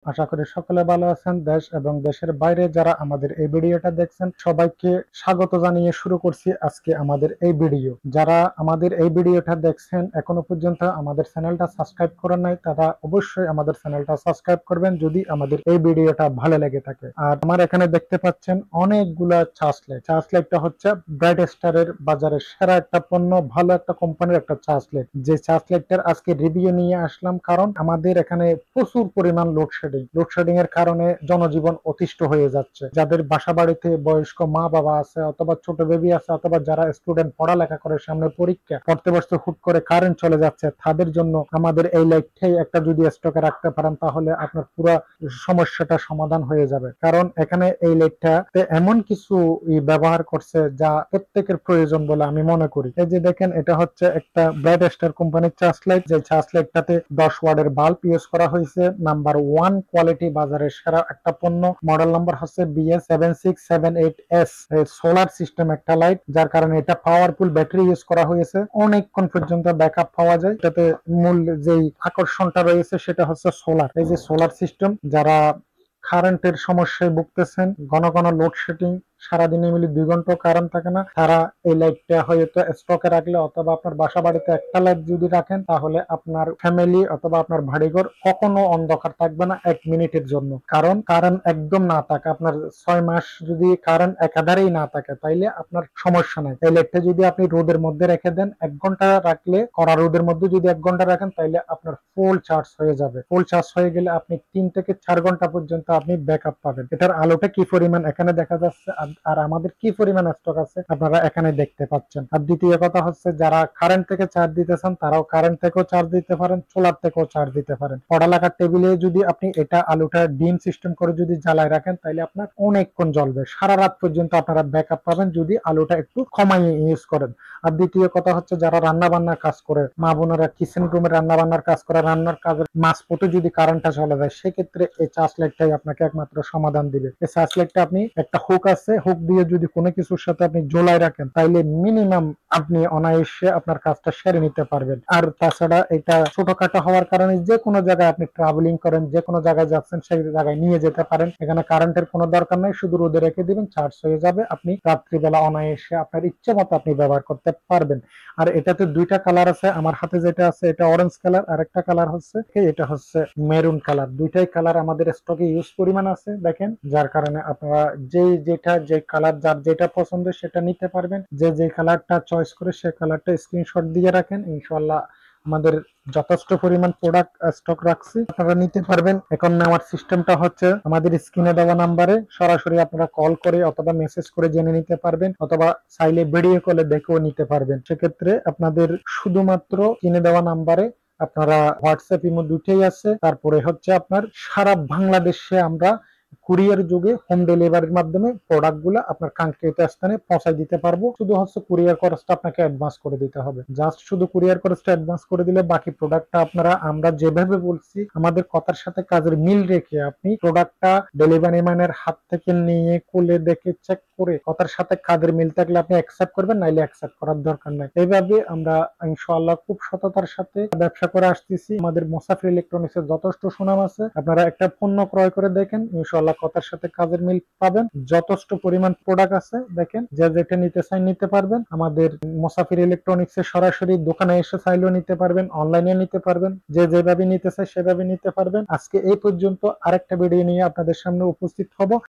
আশা করি সকলে ভালো আছেন। দেশ এবং দেশের বাইরে যারা আমাদের এই ভিডিওটা দেখছেন সবাইকে স্বাগত জানিয়ে শুরু করছি আজকে আমাদের এই ভিডিও। যারা আমাদের এই ভিডিওটা দেখছেন এখনো পর্যন্ত আমাদের চ্যানেলটা সাবস্ক্রাইব করেন নাই, তারা অবশ্যই আমাদের চ্যানেলটা সাবস্ক্রাইব করবেন যদি আমাদের এই ভিডিওটা ভালো লেগে থাকে। আর আমার এখানে দেখতে পাচ্ছেন অনেকগুলা চার্জ লাইট। চার্জ লাইটটা হচ্ছে ব্রাইট স্টারের বাজারের সেরা একটা পণ্য, ভালো একটা কোম্পানির একটা চার্জ লাইট। যে চার্জ লাইটটার আজকে রিভিউ নিয়ে আসলাম, কারণ আমাদের এখানে প্রচুর পরিমাণ লোডশেডিং এর কারণে জনজীবন অতিষ্ঠ হয়ে যাচ্ছে। যাদের বাসা বাড়িতে বয়স্ক মা বাবা আছে, অথবা ছোট বেবি আছে, অথবা যারা স্টুডেন্ট পড়ালেখা করে, সামনে পরীক্ষা, পড়তে বসতে হুট করে কারেন্ট চলে যাচ্ছে, তাদের জন্য আমাদের এই লাইটটাই একটা যদি স্টকে রাখতে পারেন তাহলে আপনার পুরো সমস্যাটা সমাধান হয়ে যাবে। কারণ এখানে এই লাইটটাতে এমন কিছু ব্যবহার করছে যা প্রত্যেকের প্রয়োজন বলে আমি মনে করি। এই যে দেখেন, এটা হচ্ছে একটা ব্রাইট স্টার কোম্পানির চার্জ লাইট। যে চার্জ লাইটটাতে 10 ওয়াটের বাল্ব ইউজ করা হয়েছে। নাম্বার 1 কোয়ালিটি, বাজারের সেরা একটা পণ্য। মডেল নাম্বার হচ্ছে BS7678S। সোলার সিস্টেম একটা লাইট, যার কারণে এটা পাওয়ারফুল ব্যাটারি ইউজ করা হয়েছে। অনেকক্ষণ পর্যন্ত ব্যাকআপ পাওয়া যায়। এটাতে মূল যেই আকর্ষণটা রয়েছে সেটা হচ্ছে সোলার। এই যে সোলার সিস্টেম, যারা কারেন্টের সমস্যায় ভুগতেছেন, ঘন ঘন লোডশেডিং, সারাদিনে মিলে 2 ঘন্টা কারেন্ট থাকে না, তারা এই লাইটটা হয়তো স্টকে রাখলে, অথবা আপনার বাসা বাড়িতে একটা লাইট যদি রাখেন, তাহলে আপনার ফ্যামিলি অথবা আপনার বাড়িঘর কখনো অন্ধকার থাকবে না 1 মিনিটের জন্য। কারণ কারেন্ট একদম না থাকে, আপনার 6 মাস যদি কারেন্ট একাধারেই না থাকে, তাইলে আপনার সমস্যা নাই। এই লাইটটা যদি আপনি রোদের মধ্যে রেখে দেন, 1 ঘন্টা রাখলে, কড়া রোদের মধ্যে যদি 1 ঘন্টা রাখেন, তাইলে আপনার ফুল চার্জ হয়ে যাবে। ফুল চার্জ হয়ে গেলে আপনি 3 থেকে 4 ঘন্টা পর্যন্ত আপনি ব্যাকআপ পাবেন। এটার আলোটা কি পরিমাণ এখানে দেখা যাচ্ছে, আর আমাদের কি পরিমাণ স্টক আছে আপনারা এখানে দেখতে পাচ্ছেন। আর দ্বিতীয় কথা হচ্ছে, যারা কারেন্ট থেকে চার্জ দিতেছেন তারাও কারেন্ট থেকেও চার্জ দিতে পারেন, সোলার থেকেও চার্জ দিতে পারেন। পড়ালেখার টেবিলে যদি আপনি এটা আলোটা ডিম সিস্টেম করে যদি জ্বালায় রাখেন, তাহলে আপনার অনেকক্ষণ জ্বলবে, সারা রাত পর্যন্ত আপনারা ব্যাকআপ পাবেন যদি আলোটা একটু কমাইয়ে ইউজ করেন। আর দ্বিতীয় কথা হচ্ছে, যারা রান্না বান্নার কাজ করে, মা বোনেরা কিচেন রুমে রান্না বান্নার কাজ করে, রান্নার কাজের মাঝপথে যদি কারেন্টটা চলে যায়, সেক্ষেত্রে এই চার্জ লাইটটাই আপনাকে একমাত্র সমাধান দিবে। এই চার্জ লাইটটা আপনি একটা হুক আছে, হুক দিয়ে যদি কোনো কিছুর সাথে আপনি ঝোলাই রাখেন, তাইলে মিনিমাম আপনি অনায়াসে আপনার কাজটা সেরে নিতে পারবেন। আর তাছাড়া এটা ছোটখাটো হওয়ার কারণে যে কোনো জায়গায় আপনি ট্রাভেলিং করেন, যে কোনো জায়গায় যাচ্ছেন, সেই জায়গায় নিয়ে যেতে পারেন। এখানে কারেন্টের কোনো দরকার নাই, শুধু রোদে রেখে দিবেন, চার্জ হয়ে যাবে। আপনি রাত্রিবেলা অনায়াসে আপনার ইচ্ছে মতো আপনি ব্যবহার করতে পারবেন। আর এটাতে 2টা কালার আছে। আমার হাতে যেটা আছে এটা অরেঞ্জ কালার, আর একটা কালার হচ্ছে এটা হচ্ছে মেরুন কালার। 2টাই কালার আমাদের স্টকে ইউজ পরিমাণ আছে দেখেন, যার কারণে আপনারা যে কালার যার যেটা পছন্দ সেটা নিতে পারবেন। যে কালারটা চয়েস করে সে কালারটা স্ক্রিনশট দিয়ে রাখেন, ইনশাআল্লাহ আমাদের যথেষ্ট পরিমাণ প্রোডাক্ট স্টক রাখছি, আপনারা নিতে পারবেন। এখন নেওয়ার সিস্টেমটা হচ্ছে, আমাদের স্ক্রিনে দেওয়া নাম্বারে সরাসরি আপনারা কল করে অথবা মেসেজ করে জেনে নিতে পারবেন, অথবা চাইলে ভিডিও কলে দেখেও নিতে পারবেন। সেক্ষেত্রে আপনাদের শুধুমাত্র স্ক্রিনে দেওয়া নাম্বারে আপনারা হোয়াটসঅ্যাপ, ইমো দুটোই আছে। তারপরে হচ্ছে আপনার সারা বাংলাদেশে আমরা কুরিয়ার যুগে হোম ডেলিভারির মাধ্যমে প্রোডাক্টগুলো আপনার কাঙ্ক্ষিত স্থানে পৌঁছায় দিতে পারবো। শুধু হচ্ছে কুরিয়ার খরচটা আপনাকে অ্যাডভান্স করে দিতে হবে। জাস্ট শুধু কুরিয়ার খরচটা অ্যাডভান্স করে দিলে বাকি প্রোডাক্টটা আপনারা, আমরা যেভাবে বলছি আমাদের কথার সাথে কাজের মিল রেখে, আপনি প্রোডাক্টটা ডেলিভারি ম্যানের হাত থেকে নিয়ে খুলে দেখে চেক করে কথার সাথে কাজের মিল থাকলে আপনি অ্যাকসেপ্ট করবেন, নাইলে অ্যাকসেপ্ট করার দরকার নাই। এইভাবে আমরা ইনশাআল্লাহ খুব সততার সাথে ব্যবসা করে আসতেছি। আমাদের মোসাফির ইলেকট্রনিক্সের যথেষ্ট সুনাম আছে। আপনারা একটা পণ্য ক্রয় করে দেখেন, ইনশাআল্লাহ কথার সাথে কাজের মিল পাবেন। যথেষ্ট পরিমাণ প্রোডাক্ট আছে, দেখেন যে যেটা নিতে চাই নিতে পারবেন। আমাদের মোসাফির ইলেকট্রনিক্স এর সরাসরি দোকানে এসে চাইলেও নিতে পারবেন, অনলাইনে নিতে পারবেন, যে যেভাবে নিতে চাই সেভাবে নিতে পারবেন। আজকে এই পর্যন্ত, আরেকটা ভিডিও নিয়ে আপনাদের সামনে উপস্থিত হব।